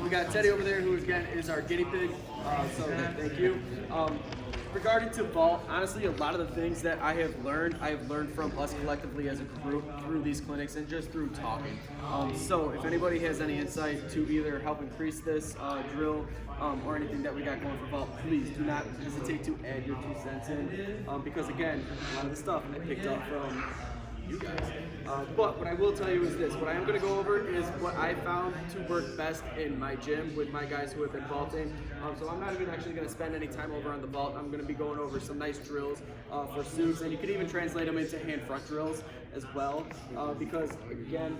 We got Teddy over there, who again is our guinea pig. So thank you. Regarding to vault, honestly, a lot of the things that I have learned from us collectively as a group through these clinics and just through talking. So if anybody has any insight to either help increase this drill or anything that we got going for vault, please do not hesitate to add your 2 cents in, because again, a lot of the stuff I picked up from you guys. But what I will tell you is this: what I am going to go over is what I found to work best in my gym with my guys who have been vaulting. So I'm not even actually going to spend any time over on the vault. I'm going to be going over some nice drills for suits, and you can even translate them into hand front drills as well, because again,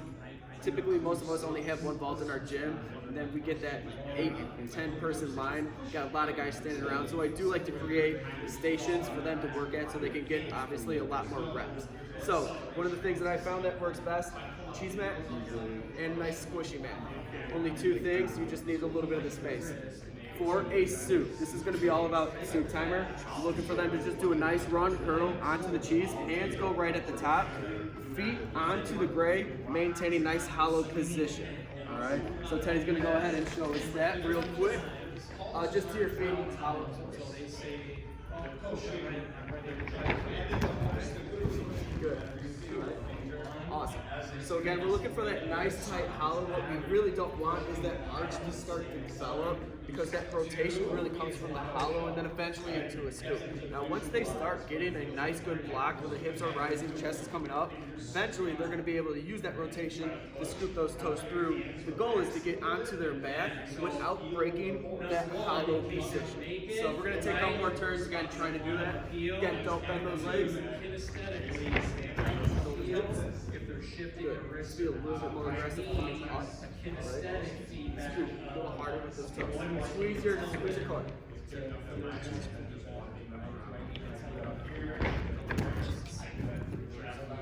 typically most of us only have one vault in our gym, and then we get that 8-10 person line. Got a lot of guys standing around, so I do like to create stations for them to work at so they can get obviously a lot more reps. So one of the things that I found that works best: cheese mat and nice squishy mat. Only 2 things, you just need a little bit of the space. For a suit, this is going to be all about suit timer. I'm looking for them to just do a nice run hurdle onto the cheese. Hands go right at the top, feet onto the gray, maintaining nice hollow position. All right, so Teddy's going to go ahead and show us that real quick. Just to your feet, hollow. Good. Awesome. So again, we're looking for that nice tight hollow. What we really don't want is that arch to start to develop, because that rotation really comes from the hollow and then eventually into a scoop. Now once they start getting a nice good block where the hips are rising, chest is coming up, eventually they're going to be able to use that rotation to scoop those toes through. The goal is to get onto their back without breaking that hollow position. So we're going to take out more turns again, trying to do that. Again, don't bend those legs. Good. Just feel a little bit more aggressive coming up. Right? Scoop a little harder with those toes. Squeeze your core.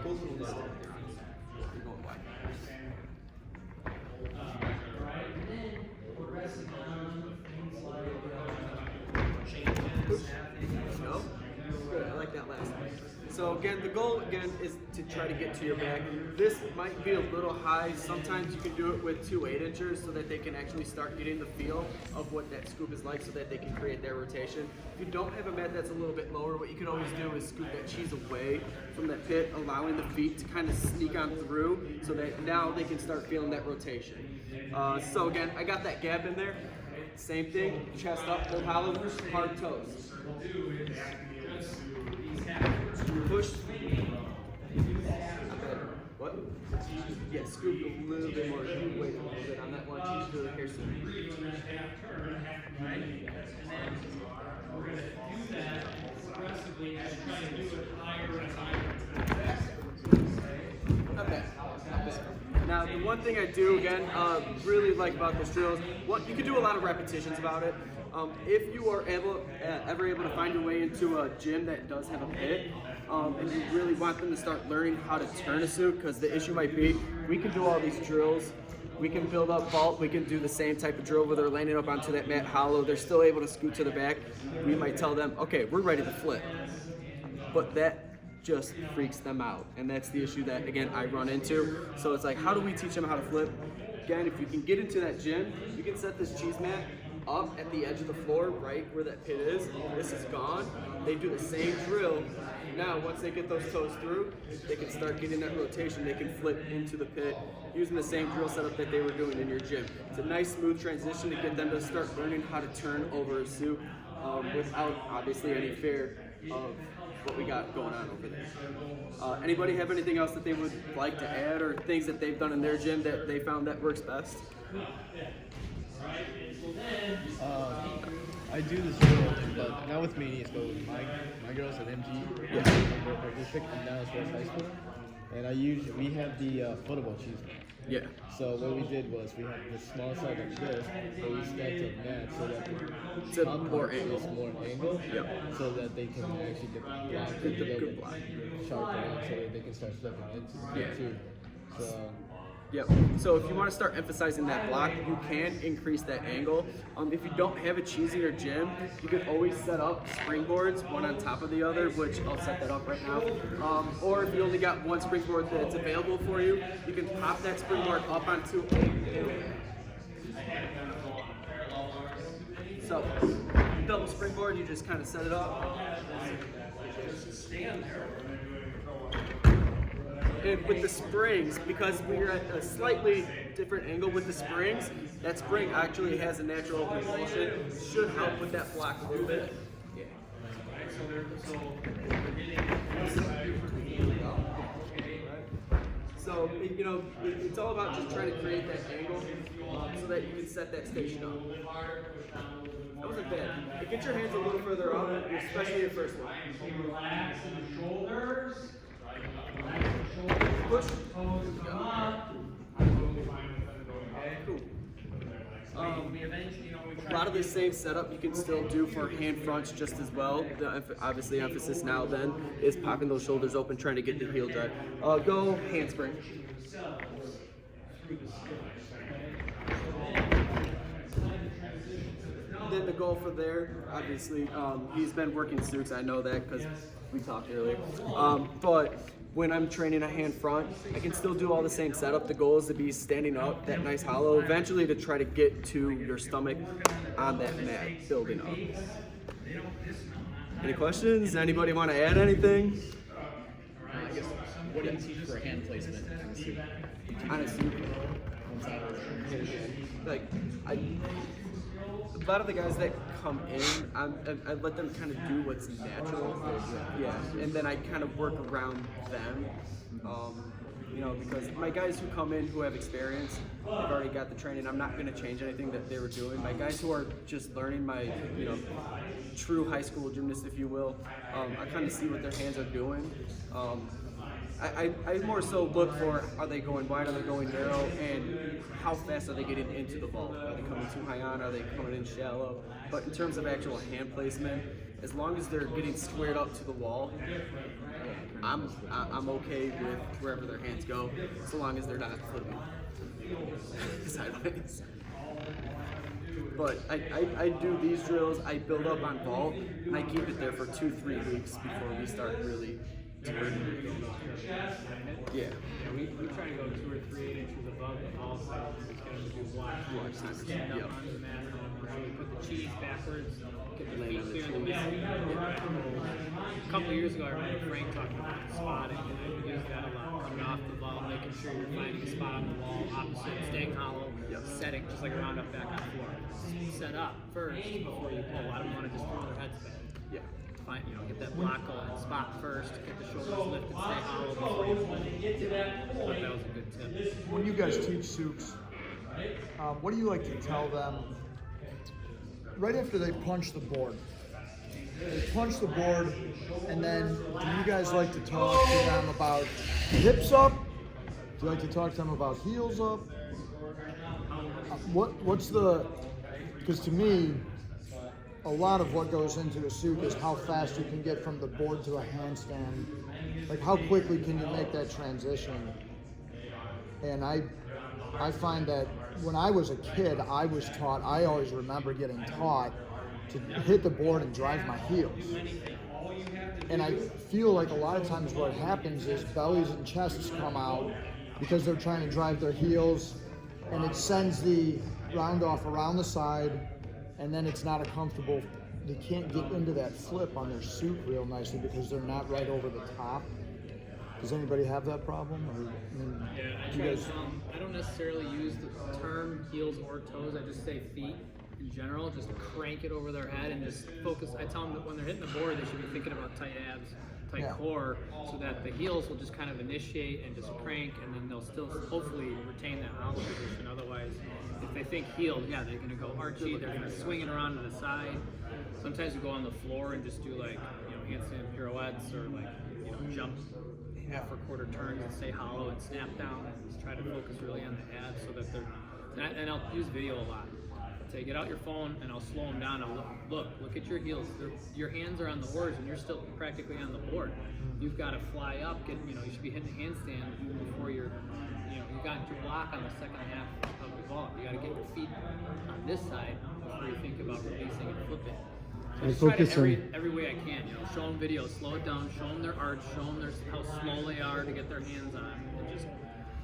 Pull a little low. You're going wide. No? Good. I like that last one. So again, the goal again is to try to get to your back. This might be a little high. Sometimes you can do it with 2 8-inchers so that they can actually start getting the feel of what that scoop is like, so that they can create their rotation. If you don't have a mat that's a little bit lower, what you can always do is scoop that cheese away from that pit, allowing the feet to kind of sneak on through, so that now they can start feeling that rotation. So again, I got that gap in there. Same thing, chest up, hold hollow, hard toes. Push. What? Yeah, scoop a little bit more. Wait a little bit on that one. Cheese to the hair soon. Right? And then we're going to do that progressively as you try to do it higher and higher. Not bad. Not bad. Now, the one thing I do, again, really like about this drill is you can do a lot of repetitions about it. If you are ever able to find your way into a gym that does have a pit, and you really want them to start learning how to turn a suit, because the issue might be, we can do all these drills, we can build up vault, we can do the same type of drill where they're landing up onto that mat hollow, they're still able to scoot to the back. We might tell them, okay, we're ready to flip. But that just freaks them out, and that's the issue that, again, I run into. So it's like, how do we teach them how to flip? Again, if you can get into that gym, you can set this cheese mat up at the edge of the floor, right where that pit is. This is gone. They do the same drill. Now, once they get those toes through, they can start getting that rotation. They can flip into the pit using the same drill setup that they were doing in your gym. It's a nice, smooth transition to get them to start learning how to turn over a suit without, obviously, any fear of what we got going on over there. Anybody have anything else that they would like to add, or things that they've done in their gym that they found that works best? I do this drill, but not with Manias, but with my girls at MG, our district in Dallas West High School. And we have the football cheese mat. Yeah. So what we did was we had this small side like this, but we stacked up mats so that It's the a top more part angle. is more angle, Yep. so that they can actually get the block Good a little block. bit sharper, so that they can start flipping into Yeah. it too. So Yep. So if you want to start emphasizing that block, you can increase that angle. If you don't have a cheese in your gym, you can always set up springboards, one on top of the other, which I'll set that up right now. Or if you only got one springboard that's available for you, you can pop that springboard up onto a So, double springboard, you just kind of set it up. Just stand there. And with the springs, because we're at a slightly different angle with the springs, that spring actually has a natural propulsion, should help with that block a little bit. Yeah. So, you know, it's all about just trying to create that angle so that you can set that station up. That wasn't bad. Get your hands a little further up, especially your first one. Relax in the shoulders. Push. Toes come up. Cool. We eventually, you know, we A try lot of the same setup you can still do for hand fronts just as well. Obviously, emphasis now then is popping those shoulders open, trying to get the heel drive. Go handspring. Then the goal for there, obviously, he's been working Sukes. I know that because we talked earlier. But when I'm training a hand front, I can still do all the same setup. The goal is to be standing up, that nice hollow, eventually to try to get to your stomach on that mat, building up. Any questions? Anybody want to add anything? I guess, what do you teach for hand placement on a suit? On a suit? One side of the Like, a lot of the guys that come in, I let them kind of do what's natural. Yeah, and then I kind of work around them. You know, because my guys who come in who have experience, they've already got the training. I'm not going to change anything that they were doing. My guys who are just learning my, you know, true high school gymnast, if you will, I kind of see what their hands are doing. I more so look for, are they going wide, are they going narrow, and how fast are they getting into the ball? Are they coming too high on, are they coming in shallow? But in terms of actual hand placement, as long as they're getting squared up to the wall, I'm okay with wherever their hands go, so long as they're not flipping sideways. But I do these drills, I build up on vault, and I keep it there for 2-3 weeks before we start really turning. Yeah. We try to go 2 or 3 inches above the ball side. It's going to do block. Stand up Yep. on the mat. So we put the cheese backwards, get the Lay feet on the clear in the cheese. middle. A couple of years ago, I remember Frank talking about spotting, and I would use that a lot. Coming off the ball, making sure you're finding a spot on the wall, opposite, staying hollow, Yep. setting, just like a round up back on the floor. Set up first before you pull. A lot of them want to just throw their heads back. Yeah. Find, you know, get that block going, spot first, get the shoulders lifted, stay hollow before you pull. Thought that was a good tip. When you guys teach Sukes, what do you like to tell them right after they punch the board? They punch the board, and then do you guys like to talk to them about hips up? Do you like to talk to them about heels up? What's the, because to me, a lot of what goes into a Suke is how fast you can get from the board to a handstand. Like how quickly can you make that transition? And I find that when I was a kid, I always remember getting taught to hit the board and drive my heels. And I feel like a lot of times what happens is bellies and chests come out because they're trying to drive their heels, and it sends the round off around the side, and then it's not a comfortable, they can't get into that flip on their Suke real nicely because they're not right over the top. Does anybody have that problem? Or, I mean, Yeah, I you try guys- to, I don't necessarily use the term heels or toes. I just say feet in general. Just crank it over their head and just focus. I tell them that when they're hitting the board, they should be thinking about tight abs, tight Yeah. core, so that the heels will just kind of initiate and just crank, and then they'll still hopefully retain that hollow position. Otherwise, if they think heeled, yeah, they're gonna go archy. They're gonna swing it around to the side. Sometimes we go on the floor and just do like, you know, handstand pirouettes or like, you know, jump half or quarter turns and stay hollow and snap down and just try to focus really on the abs so that they're, and I'll use video a lot. So get out your phone and I'll slow them down. I'll look at your heels. Your hands are on the oars and you're still practically on the board. You've got to fly up, you should be hitting a handstand before you got your block on the second half of the ball. You got to get your feet on this side before you think about releasing and flipping. So I just try to every way I can, show them videos, slow it down, show them their arch, show them how slow they are to get their hands on, and just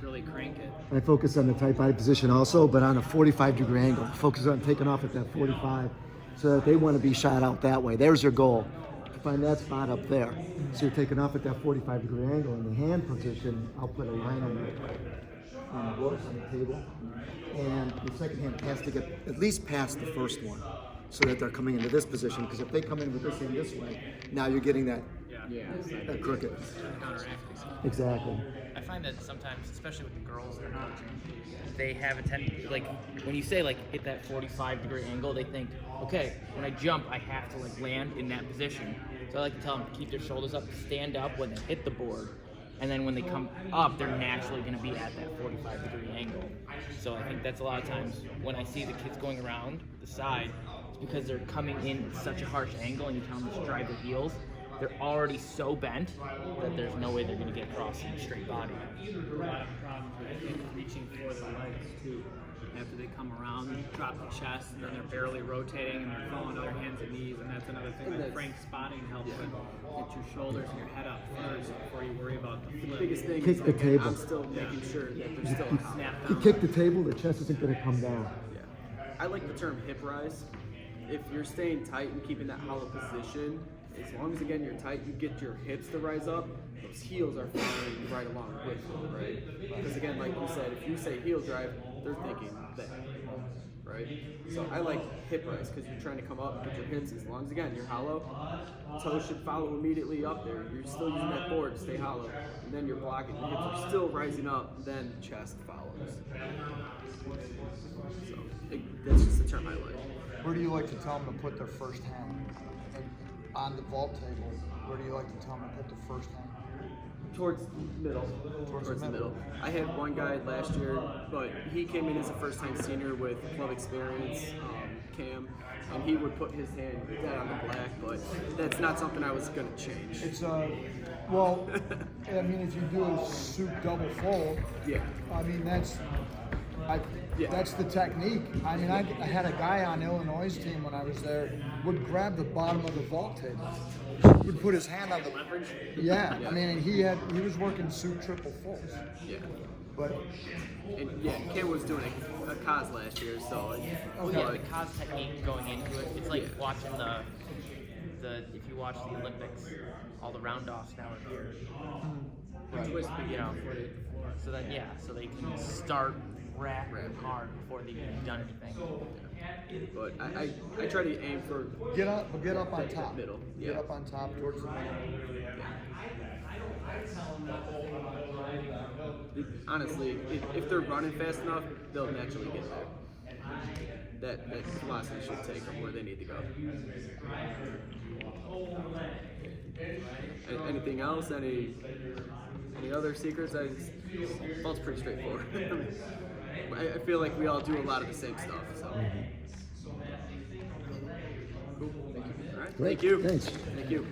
really crank it. I focus on the type I position also, but on a 45-degree angle. Focus on taking off at that 45. so that they want to be shot out that way. There's their goal, to find that spot up there. So you're taking off at that 45-degree angle. In the hand position, I'll put a line on the board, on the table, and the second hand has to get at least past the first one, so that they're coming into this position. Because if they come in with this hand this way, now you're getting that crooked. Exactly. I find that sometimes, especially with the girls they're coaching, they have a tendency, like, when you say, like, hit that 45-degree angle, they think, okay, when I jump, I have to, like, land in that position. So I like to tell them to keep their shoulders up, stand up when they hit the board, and then when they come up, they're naturally going to be at that 45-degree angle. So I think that's a lot of times when I see the kids going around the side, it's because they're coming in at such a harsh angle, and you tell them to drive their heels. They're already so bent that there's no way they're going to get across in a straight body. A lot of problems with reaching for the legs too. After they come around, drop the chest, then they're barely rotating and they're falling to their hands and knees, and that's another thing that Frank's spotting helps with. Get your shoulders and your head up first before you worry about the flip. Biggest thing Kick is the like, table. I'm still making sure that there's still a Snap You down. kick the table, the chest isn't going to come down. Yeah. I like the term hip rise. If you're staying tight and keeping that hollow position, as long as again you're tight, you get your hips to rise up, those heels are following right along with you, right? Because again, like you said, if you say heel drive, they're thinking that, right? So I like hip rise because you're trying to come up with your hips as long as again you're hollow, toes should follow immediately up there. You're still using that board to stay hollow, and then you're blocking. Your hips are still rising up, then chest follows. So that's just the term I like. Where do you like to tell them to put their first hand? Like, on the vault table, where do you like to tell them to put the first hand? Towards middle. Towards Towards the the middle. middle. I had one guy last year, but he came in as a first-time senior with club experience, Cam, and he would put his hand dead on the black, but that's not something I was going to change. It's well, I mean, if you do a soup double fold, Yeah. I mean, that's Yeah. the technique. I mean, I had a guy on Illinois' team when I was there, would grab the bottom of the vault table, would put his hand on the leverage. Yeah, I mean, and he was working soup triple folds. Yeah. But And yeah, Cam was doing a cause last year, so Well, yeah, the cause technique going into it, it's like Yeah. watching the if you watch the Olympics, all the round offs now are here. Twist You know, so then so they can start rapping hard before they've even done anything. but I try to aim for get up on top. middle. Get Yeah. up on top towards the middle. Honestly, if they're running fast enough, they'll naturally get there. That philosophy should take them where they need to go. Anything else? Any other secrets? Well, it's pretty straightforward. I feel like we all do a lot of the same stuff. So. Cool. Thank you. All right. Great. Thank you. Thanks. Thank you.